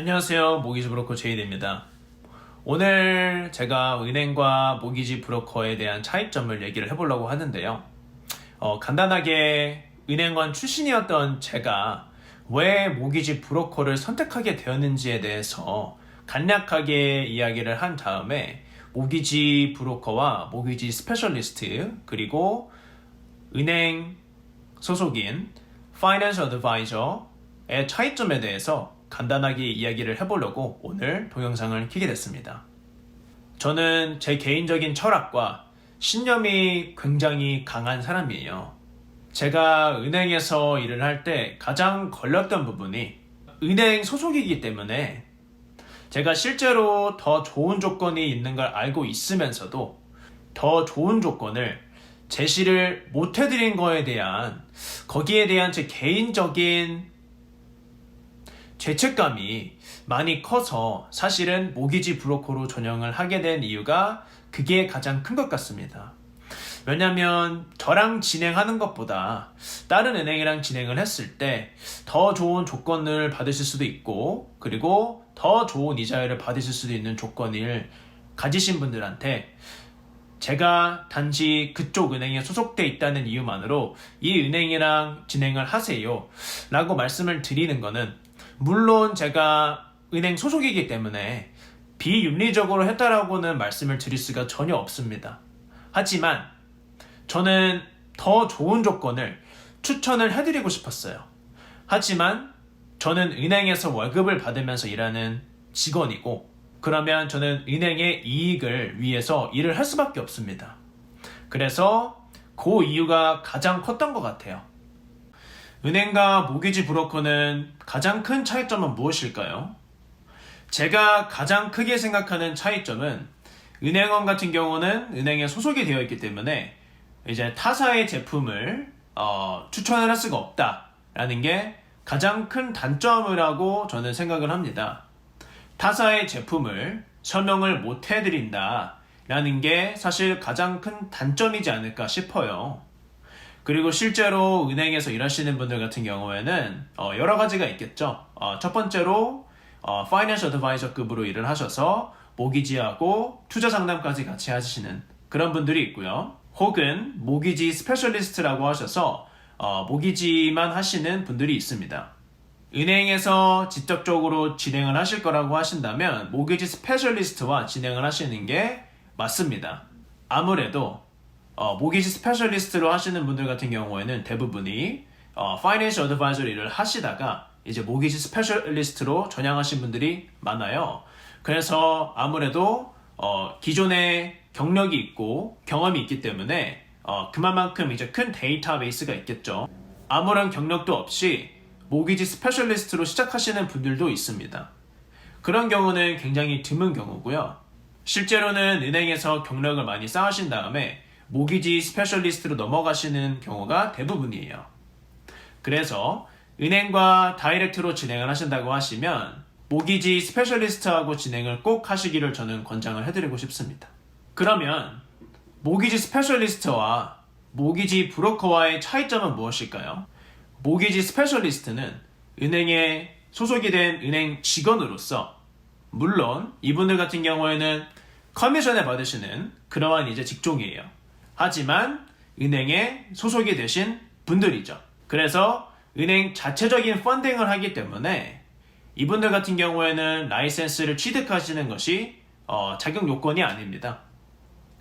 안녕하세요. 모기지 브로커 제이드입니다. 오늘 제가 은행과 모기지 브로커에 대한 차이점을 얘기를 해보려고 하는데요. 간단하게 은행원 출신이었던 제가 왜 모기지 브로커를 선택하게 되었는지에 대해서 간략하게 이야기를 한 다음에 모기지 브로커와 모기지 스페셜리스트 그리고 은행 소속인 Financial Advisor의 차이점에 대해서 간단하게 이야기를 해보려고 오늘 동영상을 켜게 됐습니다. 저는 제 개인적인 철학과 신념이 굉장히 강한 사람이에요. 제가 은행에서 일을 할 때 가장 걸렸던 부분이 은행 소속이기 때문에 제가 실제로 더 좋은 조건이 있는 걸 알고 있으면서도 더 좋은 조건을 제시를 못 해드린 거에 대한 거기에 대한 제 개인적인 죄책감이 많이 커서 사실은 모기지 브로커로 전향을 하게 된 이유가 그게 가장 큰 것 같습니다. 왜냐면 저랑 진행하는 것보다 다른 은행이랑 진행을 했을 때 더 좋은 조건을 받으실 수도 있고 그리고 더 좋은 이자율을 받으실 수도 있는 조건을 가지신 분들한테 제가 단지 그쪽 은행에 소속돼 있다는 이유만으로 이 은행이랑 진행을 하세요 라고 말씀을 드리는 거는 물론 제가 은행 소속이기 때문에 비윤리적으로 했다라고는 말씀을 드릴 수가 전혀 없습니다. 하지만 저는 더 좋은 조건을 추천을 해드리고 싶었어요. 하지만 저는 은행에서 월급을 받으면서 일하는 직원이고 그러면 저는 은행의 이익을 위해서 일을 할 수밖에 없습니다. 그래서 그 이유가 가장 컸던 것 같아요. 은행과 모기지 브로커는 가장 큰 차이점은 무엇일까요? 제가 가장 크게 생각하는 차이점은 은행원 같은 경우는 은행에 소속이 되어 있기 때문에 이제 타사의 제품을 추천을 할 수가 없다라는 게 가장 큰 단점이라고 저는 생각을 합니다. 타사의 제품을 설명을 못 해드린다라는 게 사실 가장 큰 단점이지 않을까 싶어요. 그리고 실제로 은행에서 일하시는 분들 같은 경우에는 여러 가지가 있겠죠. 첫 번째로 Financial Advisor급으로 일을 하셔서 모기지하고 투자 상담까지 같이 하시는 그런 분들이 있고요. 혹은 모기지 스페셜리스트라고 하셔서 모기지만 하시는 분들이 있습니다. 은행에서 직접적으로 진행을 하실 거라고 하신다면 모기지 스페셜리스트와 진행을 하시는 게 맞습니다. 아무래도 모기지 스페셜리스트로 하시는 분들 같은 경우에는 대부분이 Financial Advisor 일을 하시다가 이제 모기지 스페셜리스트로 전향하신 분들이 많아요. 그래서 아무래도 기존에 경력이 있고 경험이 있기 때문에 그만큼 이제 큰 데이터베이스가 있겠죠. 아무런 경력도 없이 모기지 스페셜리스트로 시작하시는 분들도 있습니다. 그런 경우는 굉장히 드문 경우고요. 실제로는 은행에서 경력을 많이 쌓으신 다음에 모기지 스페셜리스트로 넘어가시는 경우가 대부분이에요. 그래서 은행과 다이렉트로 진행을 하신다고 하시면 모기지 스페셜리스트하고 진행을 꼭 하시기를 저는 권장을 해드리고 싶습니다. 그러면 모기지 스페셜리스트와 모기지 브로커와의 차이점은 무엇일까요? 모기지 스페셜리스트는 은행에 소속이 된 은행 직원으로서 물론 이분들 같은 경우에는 커미션을 받으시는 그러한 이제 직종이에요. 하지만 은행에 소속이 되신 분들이죠. 그래서 은행 자체적인 펀딩을 하기 때문에 이분들 같은 경우에는 라이센스를 취득하시는 것이 자격 요건이 아닙니다.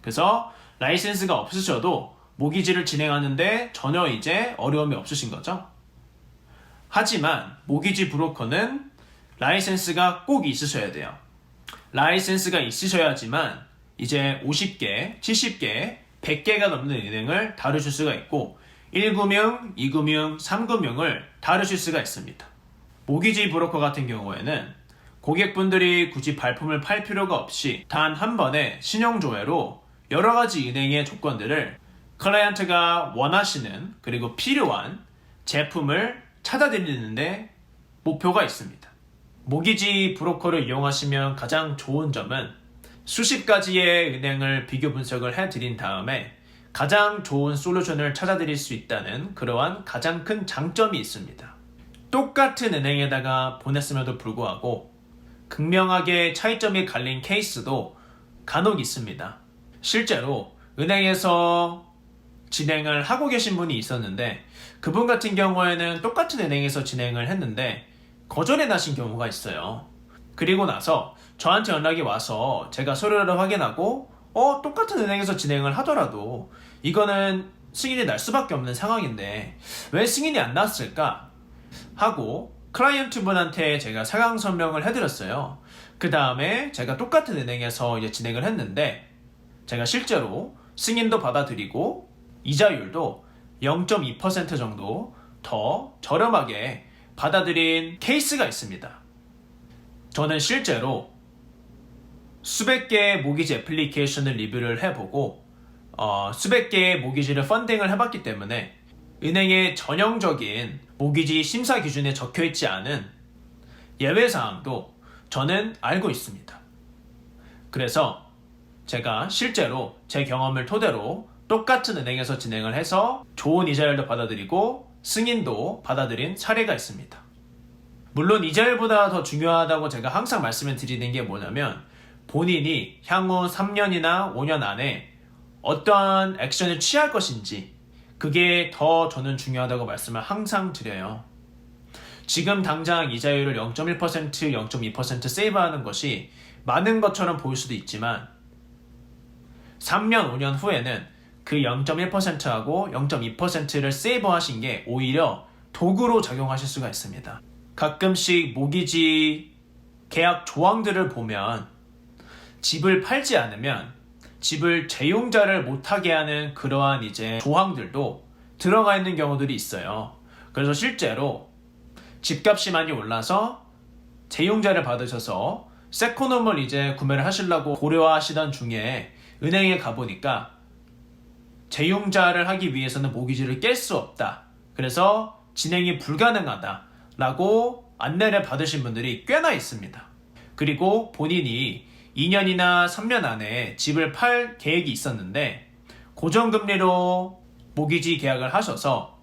그래서 라이센스가 없으셔도 모기지를 진행하는데 전혀 이제 어려움이 없으신 거죠. 하지만 모기지 브로커는 라이센스가 꼭 있으셔야 돼요. 라이센스가 있으셔야지만 이제 50개, 70개, 100개가 넘는 은행을 다루실 수가 있고 1금융, 2금융, 3금융을 다루실 수가 있습니다. 모기지 브로커 같은 경우에는 고객분들이 굳이 발품을 팔 필요가 없이 단 한 번에 신용조회로 여러 가지 은행의 조건들을 클라이언트가 원하시는 그리고 필요한 제품을 찾아드리는데 목표가 있습니다. 모기지 브로커를 이용하시면 가장 좋은 점은 수십 가지의 은행을 비교 분석을 해드린 다음에 가장 좋은 솔루션을 찾아드릴 수 있다는 그러한 가장 큰 장점이 있습니다. 똑같은 은행에다가 보냈음에도 불구하고 극명하게 차이점이 갈린 케이스도 간혹 있습니다. 실제로 은행에서 진행을 하고 계신 분이 있었는데 그분 같은 경우에는 똑같은 은행에서 진행을 했는데 거절해 나신 경우가 있어요. 그리고 나서 저한테 연락이 와서 제가 서류를 확인하고 똑같은 은행에서 진행을 하더라도 이거는 승인이 날 수밖에 없는 상황인데 왜 승인이 안 났을까 하고 클라이언트 분한테 제가 상황 설명을 해드렸어요. 그 다음에 제가 똑같은 은행에서 이제 진행을 했는데 제가 실제로 승인도 받아들이고 이자율도 0.2% 정도 더 저렴하게 받아들인 케이스가 있습니다. 저는 실제로 수백 개의 모기지 애플리케이션을 리뷰를 해보고 수백 개의 모기지를 펀딩을 해봤기 때문에 은행의 전형적인 모기지 심사 기준에 적혀있지 않은 예외사항도 저는 알고 있습니다. 그래서 제가 실제로 제 경험을 토대로 똑같은 은행에서 진행을 해서 좋은 이자율도 받아들이고 승인도 받아들인 사례가 있습니다. 물론 이자율보다 더 중요하다고 제가 항상 말씀을 드리는 게 뭐냐면 본인이 향후 3년이나 5년 안에 어떠한 액션을 취할 것인지 그게 더 저는 중요하다고 말씀을 항상 드려요. 지금 당장 이자율을 0.1%, 0.2% 세이브하는 것이 많은 것처럼 보일 수도 있지만 3년, 5년 후에는 그 0.1%하고 0.2%를 세이브하신 게 오히려 도구로 작용하실 수가 있습니다. 가끔씩 모기지 계약 조항들을 보면 집을 팔지 않으면 집을 재용자를 못하게 하는 그러한 이제 조항들도 들어가 있는 경우들이 있어요. 그래서 실제로 집값이 많이 올라서 재용자를 받으셔서 세컨홈을 이제 구매를 하시려고 고려하시던 중에 은행에 가보니까 재용자를 하기 위해서는 모기지를 깰 수 없다. 그래서 진행이 불가능하다 라고 안내를 받으신 분들이 꽤나 있습니다. 그리고 본인이 2년이나 3년 안에 집을 팔 계획이 있었는데 고정금리로 모기지 계약을 하셔서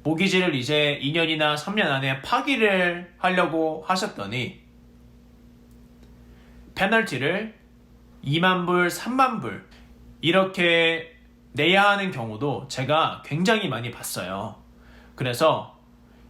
모기지를 이제 2년이나 3년 안에 파기를 하려고 하셨더니 페널티를 2만 불, 3만 불 이렇게 내야 하는 경우도 제가 굉장히 많이 봤어요. 그래서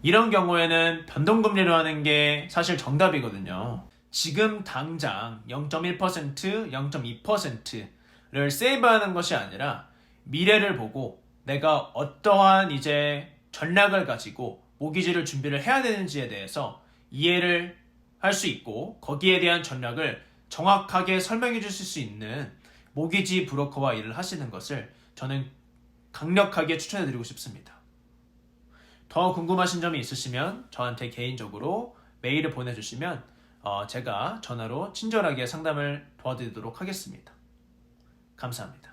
이런 경우에는 변동금리로 하는 게 사실 정답이거든요. 지금 당장 0.1%, 0.2%를 세이브하는 것이 아니라 미래를 보고 내가 어떠한 이제 전략을 가지고 모기지를 준비를 해야 되는지에 대해서 이해를 할 수 있고 거기에 대한 전략을 정확하게 설명해 주실 수 있는 모기지 브로커와 일을 하시는 것을 저는 강력하게 추천해 드리고 싶습니다. 더 궁금하신 점이 있으시면 저한테 개인적으로 메일을 보내주시면 제가 전화로 친절하게 상담을 도와드리도록 하겠습니다. 감사합니다.